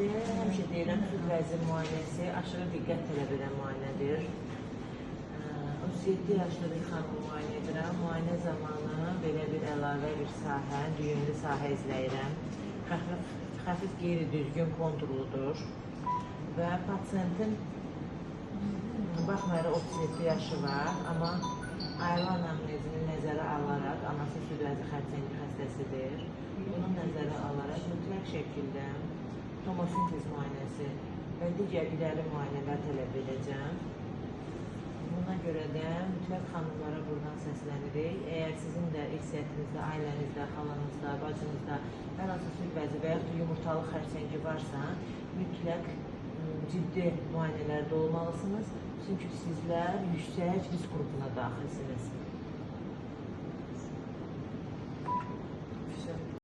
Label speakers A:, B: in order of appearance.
A: müayinədir. Həmişə deyirəm, süd vəzi müayinəsi aşırı diqqət tələb edən müayinədir. 37 yaşlı bir xanım müayinə edirəm. Müayinə zamanı belə bir əlavə bir sahə, düyünlü sahə izləyirəm. Xəfif qeyri-düzgün konturludur və pasiyentin baxmayaraq 37 yaşı var, amma ailə anamnezini nəzərə alaraq, anası süd vəzi xərçəngi xəstəsidir. Bunu nəzərə alaraq mütləq şəkildə tomosintez müayinəsi və digər irəli müayinələr tələb edəcəm. Buna görə də mütləq xanımlara buradan səslənirik. Əgər sizin də irsiyyətinizdə, ailənizdə, xalanızda, bacınızda hər hansı süd vəzi və yaxud yumurtalıq xərçəngi varsa, mütləq ciddi müayinələrdə olmalısınız. Çünki sizlər yüksək risk qrupuna daxilsiniz.